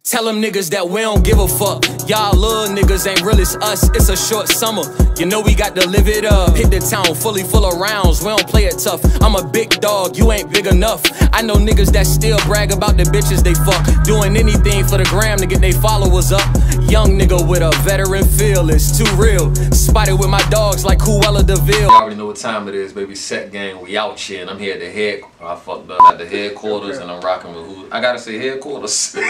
Tell them niggas that we don't give a fuck. Y'all little niggas ain't real as us. It's a short summer. You know we got to live it up. Hit the town fully full of rounds. We don't play it tough. I'm a big dog. You ain't big enough. I know niggas that still brag about the bitches they fuck. Doing anything for the gram to get they followers up. Young nigga with a veteran feel. It's too real. Spotted with my dogs like Cruella DeVille. You already know what time it is, baby. Set gang. We out here, and I'm here at the I fucked up at the headquarters, and I'm rocking with who? I gotta say headquarters. You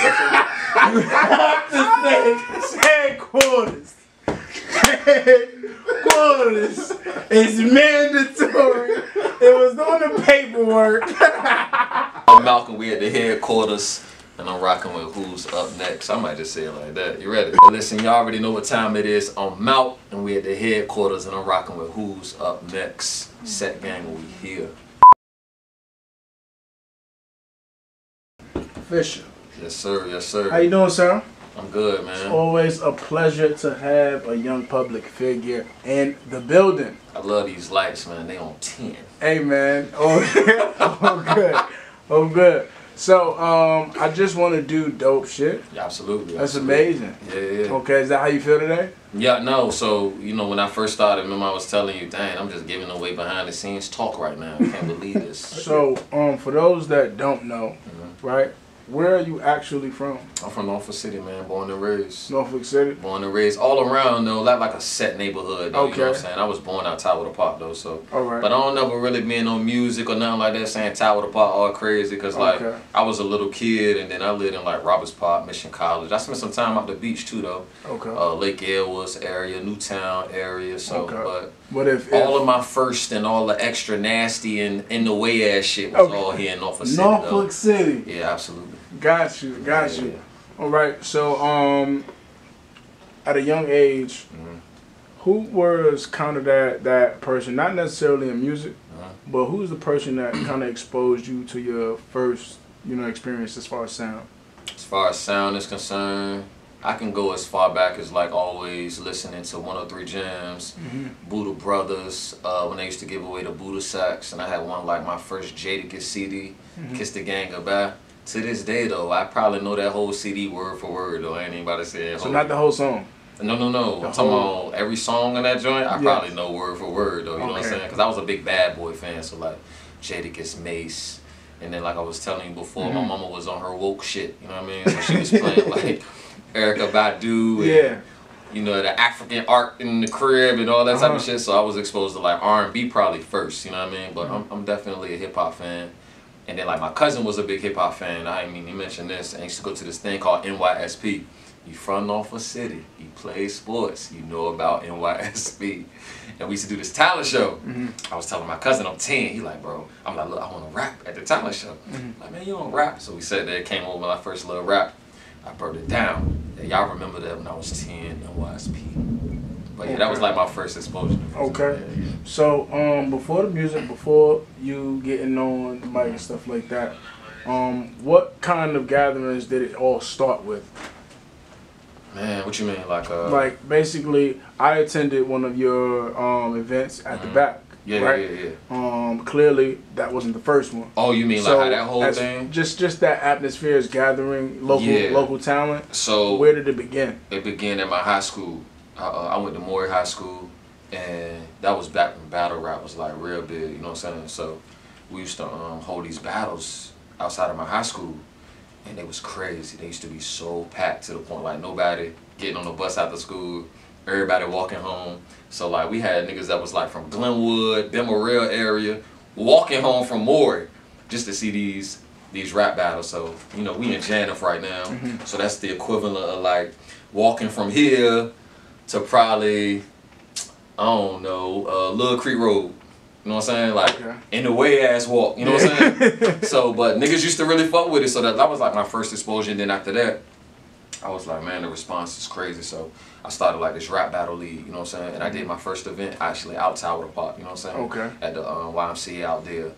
have to say headquarters. Headquarters. It's mandatory. It was on the paperwork. I'm Malcolm. We at the headquarters, and I'm rocking with who's up next. I might just say it like that. You ready? Listen, y'all already know what time it is. I'm Malc, and we at the headquarters, and I'm rocking with who's up next. Set gang, we here. Fisher. Yes, sir. Yes, sir. How you doing, sir? I'm good, man. It's always a pleasure to have a young public figure in the building. I love these lights, man. They on 10. Hey, man. Oh, good. Oh, good. So, I just want to do dope shit. Yeah, absolutely. That's absolutely. amazing. Yeah. Okay, is that how you feel today? Yeah, no. So, you know, when I first started, remember I was telling you, dang, I'm just giving away behind the scenes talk right now. I can't believe this. So, for those that don't know, right? Where are you actually from? I'm from Norfolk City, man. Born and raised. Norfolk City? Born and raised. All around, though. Like a set neighborhood, though. Okay. You know what I'm saying? I was born out Tower of the Park, though, so. All right. But I don't never really been on music or nothing like that, saying Tower of the Park all crazy, because, like, I was a little kid, and then I lived in, like, Roberts Park, Mission College. I spent some time out the beach, too, though. Okay. Lake Edwards area, Newtown area, so. Okay. But if all of my first and all the extra nasty and in the way ass shit was all here in Norfolk City, Norfolk City. Yeah, absolutely. Got you. Yeah. All right. So, at a young age, who was kind of that person? Not necessarily in music, but who's the person that kind of exposed you to your first, experience as far as sound? As far as sound is concerned, I can go as far back as like always listening to 103 Jams, Buddha Brothers, when they used to give away the Buddha sacks, and I had one like my first Jadakiss CD, Kiss the Gang Goodbye. To this day though, I probably know that whole CD word for word though. I ain't anybody saying. So not the whole song. No. I'm talking about every song on that joint. I probably know word for word though. You know what I'm saying? Because I was a big Bad Boy fan, so like Jadakiss, Mace, and then like I was telling you before, my mama was on her woke shit. You know what I mean? So she was playing like Erykah Badu and you know, the African art in the crib and all that type of shit. So I was exposed to like R&B probably first. You know what I mean? But I'm definitely a hip hop fan. And then like my cousin was a big hip hop fan. I didn't mean to mention this. I used to go to this thing called NYSP. You from Norfolk City, you play sports, you know about NYSP. And we used to do this talent show. I was telling my cousin I'm 10. He like, bro, I'm like, look, I want to rap at the talent show. Like, man, you don't rap. So we sat there, came over my first little rap. I broke it down. Y'all remember that when I was 10, NYSP. But yeah, that was like my first exposure. Okay. So before the music, before you getting on the mic and stuff like that, what kind of gatherings did it all start with? Man, what you mean? Like basically, I attended one of your events at the back. Yeah. Clearly, that wasn't the first one. Oh, you mean so like how that whole thing? Just that atmosphere is gathering local talent. So where did it begin? It began at my high school. I went to Moore High School, and that was back when battle rap was like real big. You know what I'm saying? So we used to hold these battles outside of my high school. And they was crazy. They used to be so packed to the point like nobody getting on the bus after school, everybody walking home. So like we had niggas that was like from Glenwood, Demeril area, walking home from Moore just to see these rap battles. So, you know, we in Janif right now. So that's the equivalent of like walking from here to probably, I don't know, Little Creek Road. You know what I'm saying? Like, in the way ass walk, you know what I'm saying? So, but niggas used to really fuck with it. So that was like my first exposure. And then after that, I was like, man, the response is crazy. So I started like this rap battle league, you know what I'm saying? And I did my first event actually out Tower of the Park, you know what I'm saying? At the YMCA out there.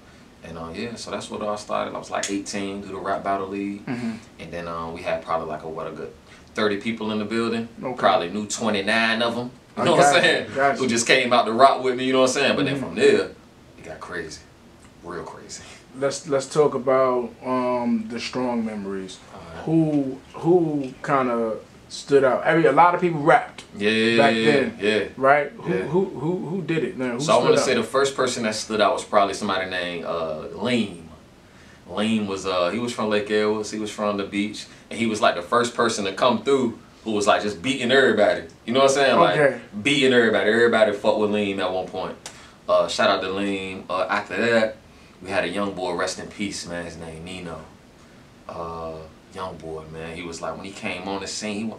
And yeah, so that's what I started. I was like 18, do the rap battle league. And then we had probably like a good 30 people in the building. Probably knew 29 of them. You know what I'm saying? Who just came out to rock with me, you know what I'm saying? But then from there, it got crazy. Real crazy. Let's talk about the strong memories. who kind of stood out? A lot of people rapped back then. Yeah. Right? Yeah. Who did it, man? So I want to say the first person that stood out was probably somebody named Lean. Lean was he was from Lake Edwards. He was from the beach, and he was like the first person to come through who was like just beating everybody. You know what I'm saying? Like beating everybody. Everybody fucked with Lean at one point. Shout out to Lean. After that, we had a young boy, rest in peace, man. His name Nino. Young boy, man. He was like, when he came on the scene,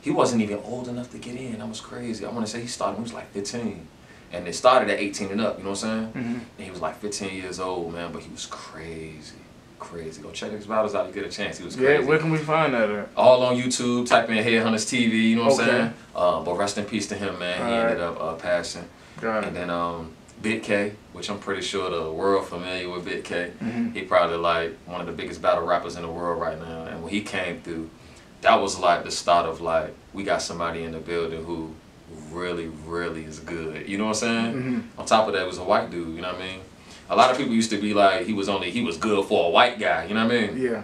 he wasn't even old enough to get in. That was crazy. I want to say he started when he was like 15. And they started at 18 and up, you know what I'm saying? And he was like 15 years old, man, but he was crazy. Crazy. Go check his battles out, you get a chance. He was crazy. Yeah, where can we find that at? All on YouTube, type in Headhunters TV, you know what I'm saying? But rest in peace to him, man. He ended up passing. And then Big K, which I'm pretty sure the world familiar with Big K. He probably like one of the biggest battle rappers in the world right now. And when he came through, that was like the start of like, we got somebody in the building who really is good. You know what I'm saying? On top of that, it was a white dude, you know what I mean? A lot of people used to be like, he was good for a white guy, you know what I mean? Yeah.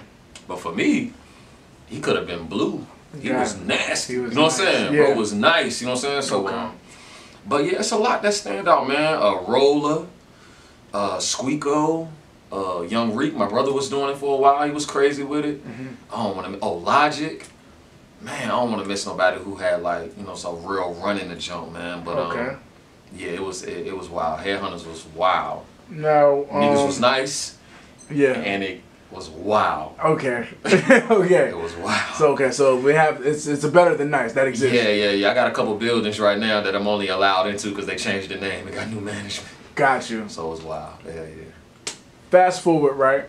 But for me, he could have been blue. He was nasty. You know what I'm saying? Bro was nice, you know what I'm saying? So but yeah, it's a lot that stand out, man. Roller, Squeako, Young Reek, my brother was doing it for a while. He was crazy with it. I don't want to. Logic, man. I don't want to miss nobody who had like some real run in the jump, man. But yeah, it was wild. Headhunters was wild. No, niggas was nice. Yeah, and it was wild. Okay, okay. It was wild. So we have it's a better than nice that exists. Yeah. I got a couple buildings right now that I'm only allowed into because they changed the name. They got new management. Got you. So it was wild. Yeah. Fast forward, right?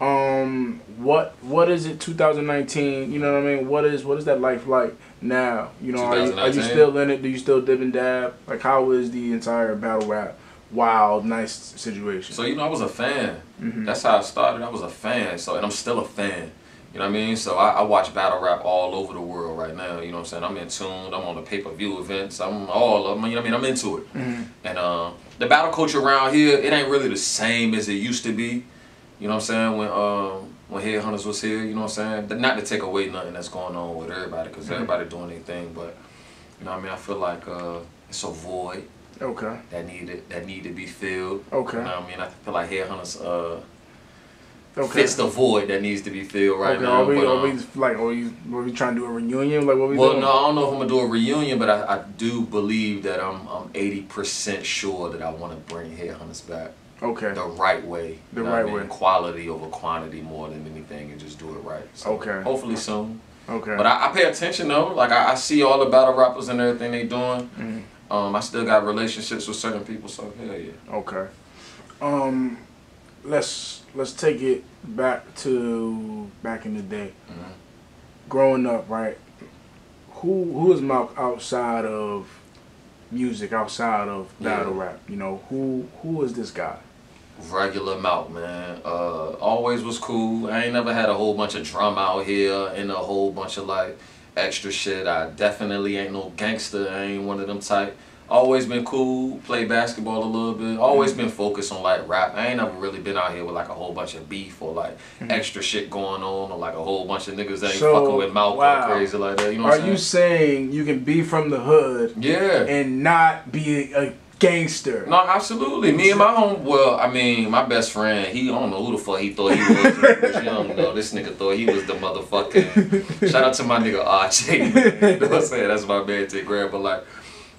What is it? 2019. You know what I mean? What is that life like now? You know, are you still in it? Do you still dib and dab? Like, how is the entire battle rap wild, nice situation? So I was a fan. That's how I started. I was a fan. So and I'm still a fan. You know what I mean? So I watch battle rap all over the world right now. You know what I'm saying? I'm in tune. I'm on the pay-per-view events. I'm all of them. You know what I mean? I'm into it. And the battle culture around here, it ain't really the same as it used to be. You know what I'm saying? When Headhunters was here, you know what I'm saying? Not to take away nothing that's going on with everybody, because everybody doing their thing, but you know what I mean? I feel like it's a void. That need to be filled. You know what I mean? I feel like Headhunters fits the void that needs to be filled right now. Are we trying to do a reunion? Like what we doing? No, I don't know if I'm gonna do a reunion, but I do believe that I'm 80% sure that I want to bring Headhunters back. The right way. The right way. Quality over quantity more than anything, and just do it right. So hopefully soon. But I pay attention though. Like I see all the battle rappers and everything they doing. I still got relationships with certain people, so hell yeah. Let's take it back to back in the day. Growing up, right? Who is Malc outside of music, outside of battle rap? You know, who is this guy? Regular Malc, man. Always was cool. I ain't never had a whole bunch of drama out here and a whole bunch of like extra shit. I definitely ain't no gangster. I ain't one of them type. Always been cool, play basketball a little bit. Always been focused on like rap. I ain't never really been out here with like a whole bunch of beef or like extra shit going on, or like a whole bunch of niggas that ain't fucking with Malc or crazy like that. You know what I'm saying? Are you saying you can be from the hood and not be a gangster? No, absolutely. Me and my best friend, I don't know who the fuck he thought he was when he was young, though. This nigga thought he was the motherfucking... Shout out to my nigga RJ. You know what I'm saying? That's my man to grab, but like,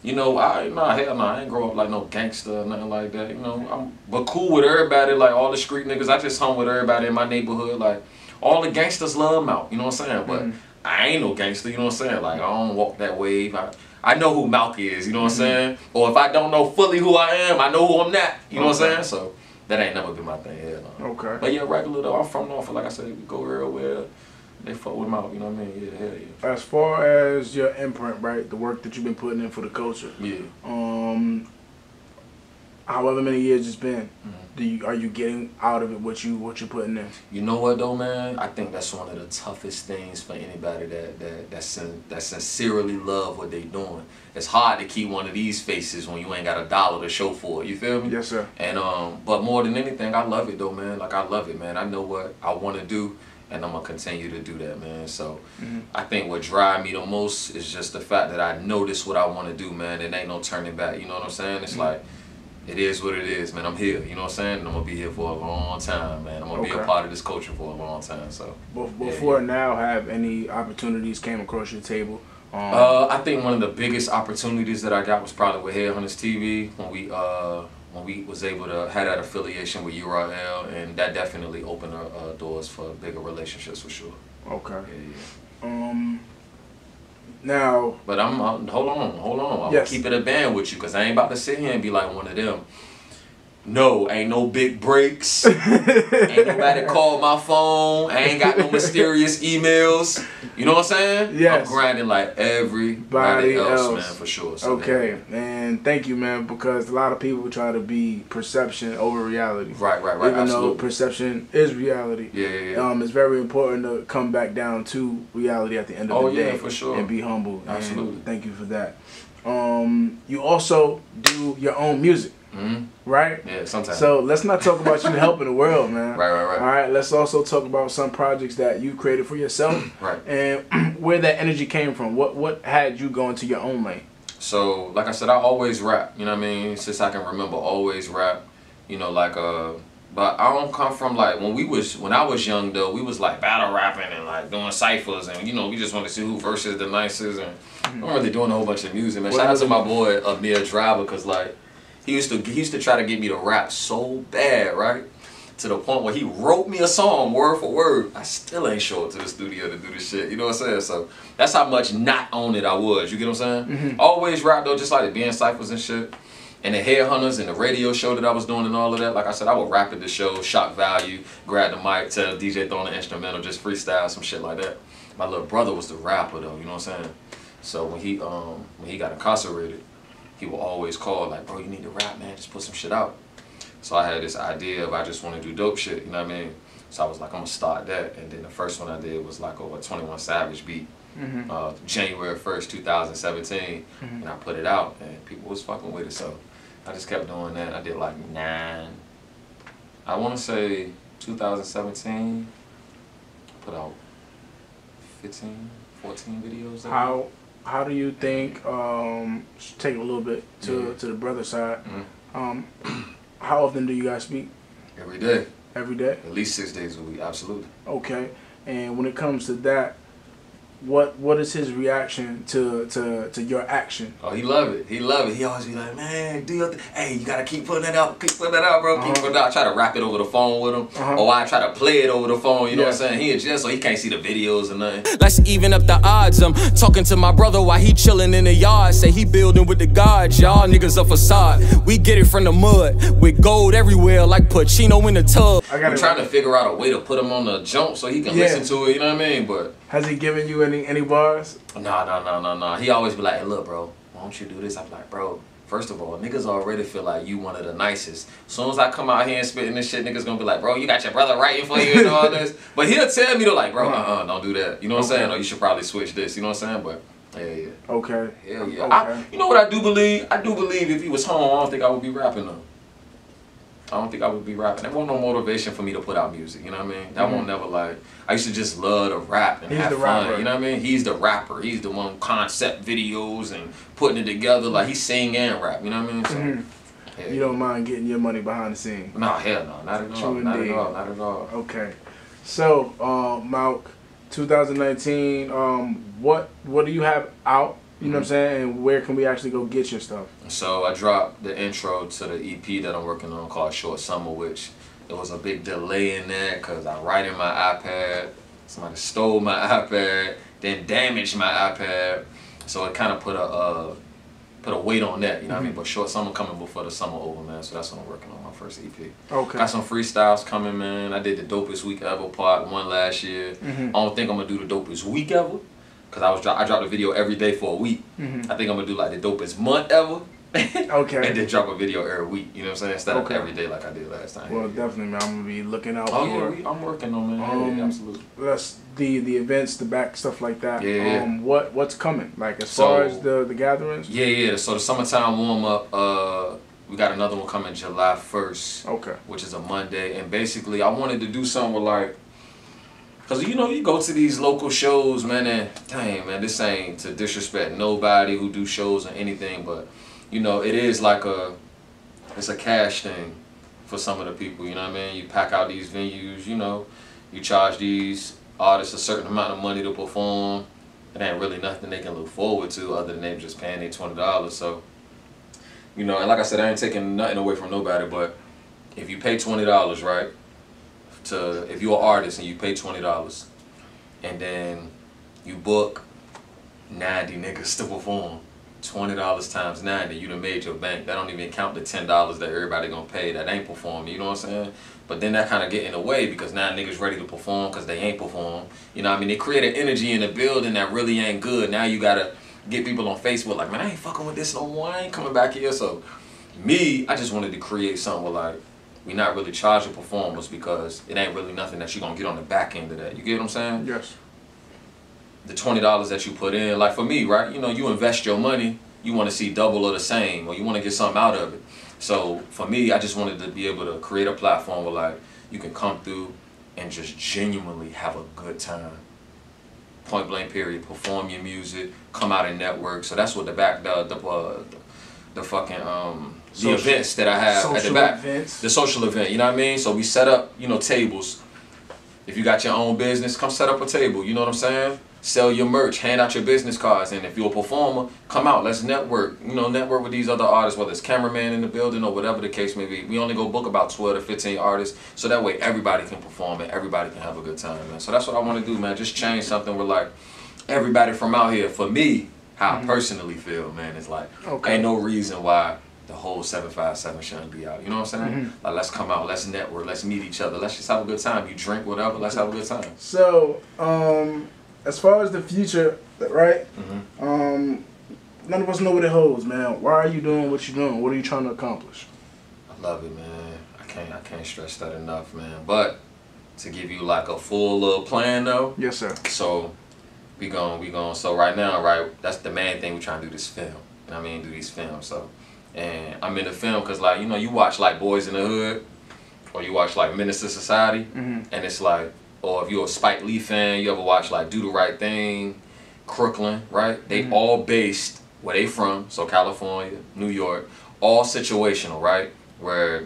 you know, I ain't grow up like no gangster or nothing like that. You know, but cool with everybody, like all the street niggas. I just hung with everybody in my neighborhood. Like, all the gangsters love Malc, you know what I'm saying? But I ain't no gangster, you know what I'm saying? Like, I don't walk that wave. I know who Malc is, you know what I'm saying? Or if I don't know fully who I am, I know who I'm not, you know what I'm saying? So that ain't never been my thing, But yeah, regular though, I'm from Norfolk, like I said, we go everywhere. They fuck with Malc, you know what I mean? Yeah, hell yeah. As far as your imprint, right, the work that you've been putting in for the culture, however many years it's been, are you getting out of it what you're putting in? You know what though, man? I think that's one of the toughest things for anybody that sincerely love what they doing. It's hard to keep one of these faces when you ain't got $1 to show for it. You feel me? Yes, sir. And but more than anything, I love it though, man. Like I love it, man. I know what I want to do, and I'm gonna continue to do that, man. So I think what drives me the most is just the fact that I know this what I want to do, man. It ain't no turning back. You know what I'm saying? It's like, it is what it is, man. I'm here. You know what I'm saying? And I'm gonna be here for a long time, man. I'm gonna be a part of this culture for a long time. So before now, have any opportunities came across your table? I think one of the biggest opportunities that I got was probably with Headhunters TV when we was able to have that affiliation with URL, and that definitely opened doors for bigger relationships for sure. Okay. Yeah. Now. But I'm hold on. I'm gonna keep it a band with you, because I ain't about to sit here and be like one of them. No, ain't no big breaks. Ain't nobody called my phone. I ain't got no mysterious emails. You know what I'm saying? Yes. I'm grinding like everybody else, man, for sure. So okay, and thank you, man, because a lot of people try to be perception over reality. Right. Even absolutely. though perception is reality. Yeah. It's very important to come back down to reality at the end of the day. For sure. And be humble. Absolutely. And thank you for that. You also do your own music. Right? Yeah, sometimes. So let's not talk about you helping the world, man. Right. All right, let's also talk about some projects that you created for yourself. Right. And where that energy came from. What had you go into your own lane? So, like I said, I always rap, you know what I mean? Since I can remember, always rap, you know, like, but I don't come from, like, when I was young, though, we was, like, battle rapping and, like, doing ciphers, and, you know, we just wanted to see who versus the nicest, and I'm really doing a whole bunch of music, man. Shout out to my boy, Amir Driver, because, like, he used to try to get me to rap so bad, right? To the point where he wrote me a song word for word. I still ain't show up to the studio to do this shit. You know what I'm saying? So that's how much not on it I was. You get what I'm saying? Always rap though, just like the being ciphers and shit. And the Headhunters and the radio show that I was doing and all of that. Like I said, I would rap at the show, shock value, grab the mic, tell the DJ throwing the instrumental, just freestyle, some shit like that. My little brother was the rapper though, you know what I'm saying? So when he got incarcerated, he would always call like, bro, you need to rap, man, just put some shit out. So I had this idea of I just want to do dope shit, you know what I mean? So I was like, I'm gonna start that. And then the first one I did was like over a 21 Savage beat, January 1st, 2017. And I put it out and people was fucking with it. So I just kept doing that. I did like 9, I want to say 2017, put out 15, 14 videos. How do you think, take a little bit to the brother side, how often do you guys speak? Every day. Every day? At least 6 days a week, absolutely. Okay. And when it comes to that, what is his reaction to your action? Oh, he love it. He love it. He always be like, man, do your thing. Hey, you gotta keep putting that out. Keep putting that out, bro. Keep putting it out. I try to rap it over the phone with him. Or I try to play it over the phone, you know what I'm saying? He in jail, so he can't see the videos or nothing. Let's even up the odds. I'm talking to my brother while he chilling in the yard. Say he building with the gods. Y'all niggas a facade. We get it from the mud. With gold everywhere like Pacino in the tub. I'm trying to figure out a way to put him on the jump so he can listen to it, you know what I mean? But has he given you any bars? No. He always be like, hey, look, bro, why don't you do this? I'm like, bro, first of all, niggas already feel like you one of the nicest. As soon as I come out here and spitting this shit, niggas gonna be like, bro, you got your brother writing for you and all this. But he'll tell me, though, like, bro, don't do that. You know what I'm saying? Or you should probably switch this. You know what I'm saying? But, yeah. Okay. Hell yeah. You know what I do believe? I do believe if he was home, I don't think I would be rapping, though. I don't think I would be rapping. There wasn't no motivation for me to put out music, you know what I mean? That won't never like, I used to just love to rap and have fun, you know what I mean? He's the rapper. He's the one concept videos and putting it together, like he sing and rap, you know what I mean? So, you don't mind getting your money behind the scenes? Nah, hell no, not at all, not at all. Okay. So, Malc, 2019, what do you have out? You know what I'm saying? And where can we actually go get your stuff? So I dropped the intro to the EP that I'm working on called Short Summer, which there was a big delay in that because I write in my iPad. Somebody stole my iPad, then damaged my iPad. So it kind of put a weight on that, you know what I mean? But Short Summer coming before the summer over, man. So that's what I'm working on, my first EP. Okay. Got some freestyles coming, man. I did the Dopest Week Ever Part 1 last year. I don't think I'm going to do the Dopest Week Ever. Because I dropped a video every day for a week. I think I'm going to do like the Dopest Month Ever. Okay. And then drop a video every week, you know what I'm saying? Instead of every day like I did last time. Well, definitely, man. I'm going to be looking out for I'm working on, man. Yeah, absolutely. That's the events, the back, stuff like that. Yeah. What's coming? Like as far as the gatherings? Yeah. So the summertime warm-up, we got another one coming July 1st. Okay. Which is a Monday. And basically, I wanted to do something with like, Cause you know, you go to these local shows, man, and dang, man, this ain't to disrespect nobody who do shows or anything, but you know, it is like it's a cash thing for some of the people. You know what I mean? You pack out these venues, you know, you charge these artists a certain amount of money to perform. It ain't really nothing they can look forward to other than them just paying their $20. So, you know, and like I said, I ain't taking nothing away from nobody, but if you pay $20, right? If you're an artist and you pay $20 and then you book 90 niggas to perform, $20 times 90, you done made your bank. That don't even count the $10 that everybody gonna pay that ain't performing, you know what I'm saying? But then that kind of get in the way because now niggas ready to perform because they ain't perform. You know what I mean? They create an energy in the building that really ain't good. Now you gotta get people on Facebook like, man, I ain't fucking with this no more. I ain't coming back here. So me, I just wanted to create something where like, we not really charging performers because it ain't really nothing that you gonna get on the back end of that. You get what I'm saying? Yes. The $20 that you put in, like for me, right? You know, you invest your money, you want to see double or the same, or you want to get something out of it. So for me, I just wanted to be able to create a platform where like you can come through and just genuinely have a good time. Point blank period. Perform your music, come out and network. So that's what the fucking the events that I have at the back. Events. The social event, you know what I mean? So we set up, you know, tables. If you got your own business, come set up a table, you know what I'm saying? Sell your merch, hand out your business cards, and if you're a performer, come out, let's network. You know, network with these other artists, whether it's cameraman in the building or whatever the case may be. We only go book about 12 to 15 artists, so that way everybody can perform and everybody can have a good time, man. So that's what I want to do, man. Just change something where like everybody from out here, for me, how I personally feel, man, is like, ain't no reason why the whole 757 shouldn't be out. You know what I'm saying? Like, let's come out, let's network, let's meet each other, let's just have a good time. You drink, whatever, let's have a good time. So, as far as the future, right? None of us know what it holds, man. Why are you doing what you're doing? What are you trying to accomplish? I love it, man. I can't stress that enough, man. But to give you like a full little plan, though. Yes, sir. So we going. So right now, right, that's the main thing we trying to do, this film. You know what I mean? Do these films. So, and I'm in the film because, like, you know, you watch like Boys in the Hood, or you watch like Menace to Society, and it's like, or if you're a Spike Lee fan, you ever watch like Do the Right Thing, Crooklyn, right? They all based where they from, so California, New York, all situational, right? Where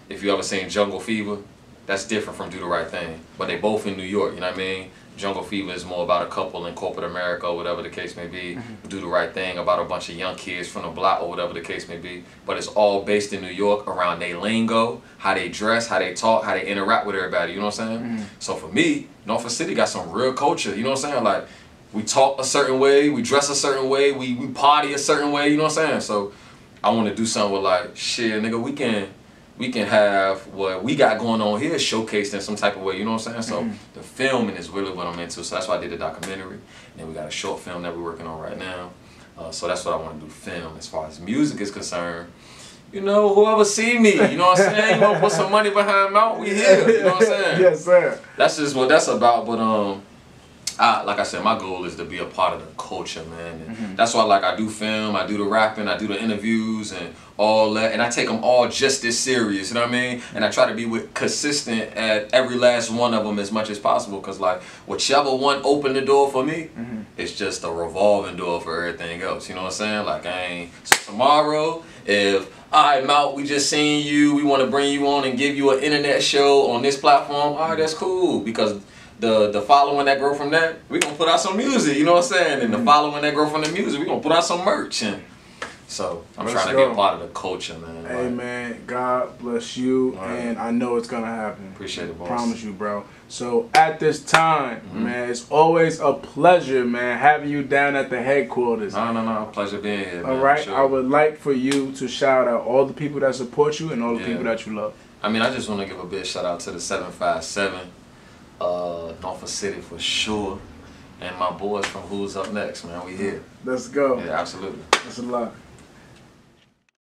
if you ever seen Jungle Fever, that's different from Do the Right Thing, but they both in New York, you know what I mean? Jungle Fever is more about a couple in corporate America or whatever the case may be. Do the Right Thing about a bunch of young kids from the block or whatever the case may be. But it's all based in New York around their lingo, how they dress, how they talk, how they interact with everybody, you know what I'm saying? So for me, Norfolk City got some real culture, you know what I'm saying? Like, we talk a certain way, we dress a certain way, we party a certain way, you know what I'm saying? So I want to do something with like, shit, nigga, we can have what we got going on here showcased in some type of way, you know what I'm saying? So the filming is really what I'm into, so that's why I did the documentary. And then we got a short film that we're working on right now. So that's what I want to do, film. As far as music is concerned, you know, whoever see me, you know what I'm saying? You want to put some money behind Malc, we here, you know what I'm saying? Yes, sir. That's just what that's about, but like I said, my goal is to be a part of the culture, man. And that's why, like, I do film, I do the rapping, I do the interviews and all that, and I take them all just as serious, you know what I mean? And I try to be consistent at every last one of them as much as possible, because, like, whichever one opened the door for me, it's just a revolving door for everything else, you know what I'm saying? Like, so tomorrow, if, all right, Malc, we just seen you, we want to bring you on and give you an internet show on this platform, all right, that's cool, because the following that grow from that, we gonna put out some music, you know what I'm saying? And the following that grow from the music, we gonna put out some merch. And so I'm trying to be a part of the culture, man. Hey, man, God bless you, and I know it's gonna happen. Appreciate it, boss. Promise you, bro. So at this time, man, it's always a pleasure, man, having you down at the headquarters. No, pleasure being here, man. All right, sure. I would like for you to shout out all the people that support you and all the people that you love. I mean, I just want to give a big shout out to the 757. Norfolk City for sure, and my boys from Who's Up Next, man. We here. Let's go. Yeah, absolutely. That's a lot.